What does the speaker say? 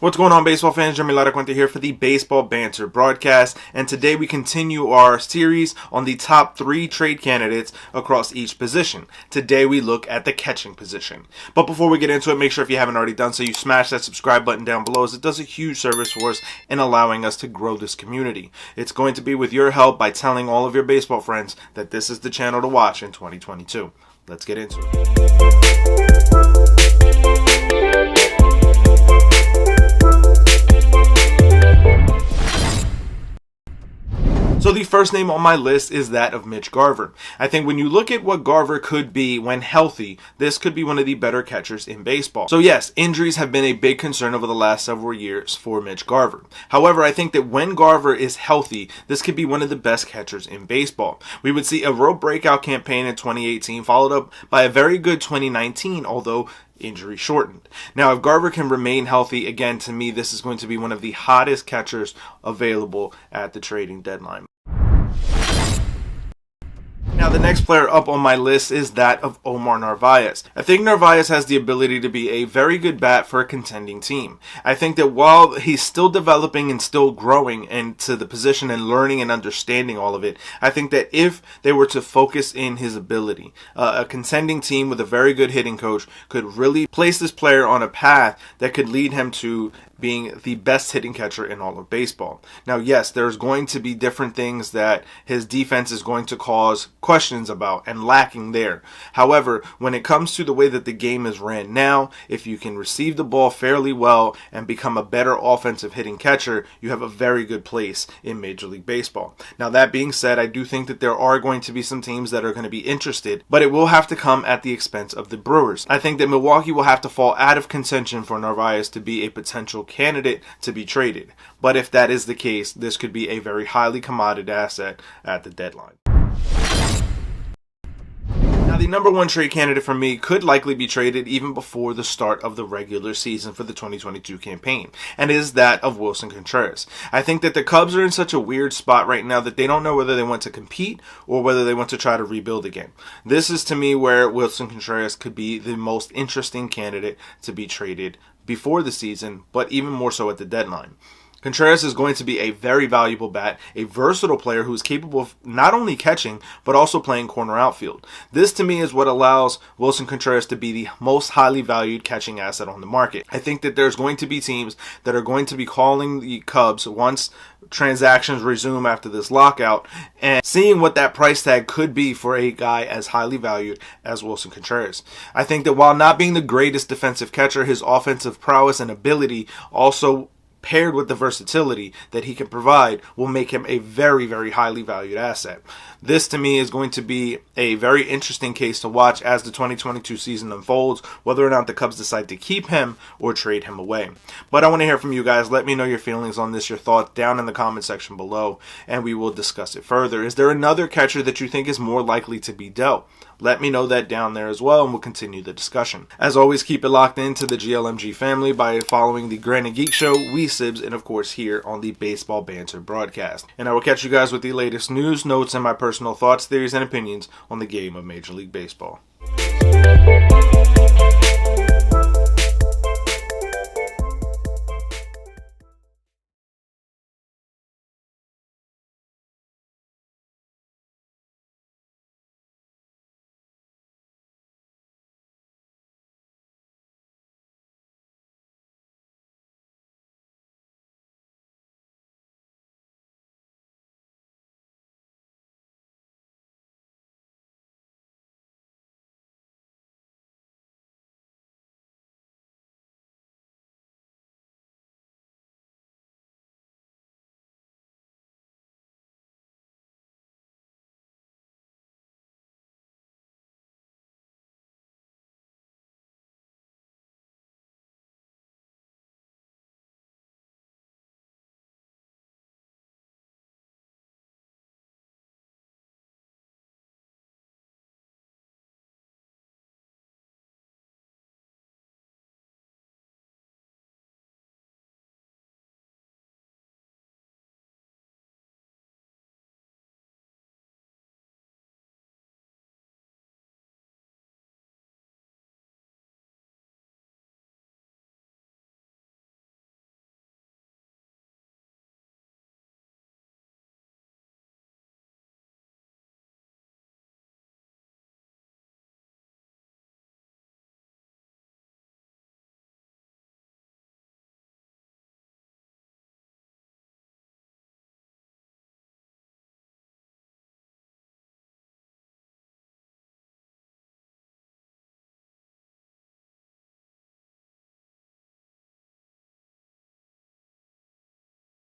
What's going on, baseball fans? Jeremy Laracuente here for the Baseball Banter Broadcast, and today we continue our series on the top 3 trade candidates across each position. Today we look at the catching position. But before we get into it, make sure if you haven't already done so, you smash that subscribe button down below, as it does a huge service for us in allowing us to grow this community. It's going to be with your help by telling all of your baseball friends that this is the channel to watch in 2022. Let's get into it. So the first name on my list is that of Mitch Garver. I think when you look at what Garver could be when healthy, this could be one of the better catchers in baseball. So yes, injuries have been a big concern over the last several years for Mitch Garver. However, I think that when Garver is healthy, this could be one of the best catchers in baseball. We would see a real breakout campaign in 2018, followed up by a very good 2019, although injury shortened. Now, if Garver can remain healthy, again, to me, this is going to be one of the hottest catchers available at the trading deadline. Now, the next player up on my list is that of Omar Narvaez. I think Narvaez has the ability to be a very good bat for a contending team. I think that while he's still developing and still growing into the position and learning and understanding all of it, I think that if they were to focus in his ability, a contending team with a very good hitting coach could really place this player on a path that could lead him to being the best hitting catcher in all of baseball. Now, yes, there's going to be different things that his defense is going to cause questions about and lacking there. However, when it comes to the way that the game is ran now, if you can receive the ball fairly well and become a better offensive hitting catcher, you have a very good place in Major League Baseball. Now, that being said, I do think that there are going to be some teams that are going to be interested, but it will have to come at the expense of the Brewers. I think that Milwaukee will have to fall out of contention for Narvaez to be a potential candidate to be traded. But if that is the case, this could be a very highly commodited asset at the deadline. Now, the number one trade candidate for me could likely be traded even before the start of the regular season for the 2022 campaign, and is that of Willson Contreras. I think that the Cubs are in such a weird spot right now that they don't know whether they want to compete or whether they want to try to rebuild again. This is, to me, where Willson Contreras could be the most interesting candidate to be traded before the season, but even more so at the deadline. Contreras is going to be a very valuable bat, a versatile player who is capable of not only catching, but also playing corner outfield. This, to me, is what allows Willson Contreras to be the most highly valued catching asset on the market. I think that there's going to be teams that are going to be calling the Cubs once transactions resume after this lockout and seeing what that price tag could be for a guy as highly valued as Willson Contreras. I think that while not being the greatest defensive catcher, his offensive prowess and ability also paired with the versatility that he can provide will make him a very, very highly valued asset. This, to me, is going to be a very interesting case to watch as the 2022 season unfolds, whether or not the Cubs decide to keep him or trade him away. But I want to hear from you guys. Let me know your feelings on this, your thoughts down in the comment section below, and we will discuss it further. Is there another catcher that you think is more likely to be dealt? Let me know that down there as well, and we'll continue the discussion. As always, keep it locked into the GLMG family by following the Granite Geek Show, Sibs, and of course here on the Baseball Banter Broadcast. And I will catch you guys with the latest news, notes, and my personal thoughts, theories, and opinions on the game of Major League Baseball.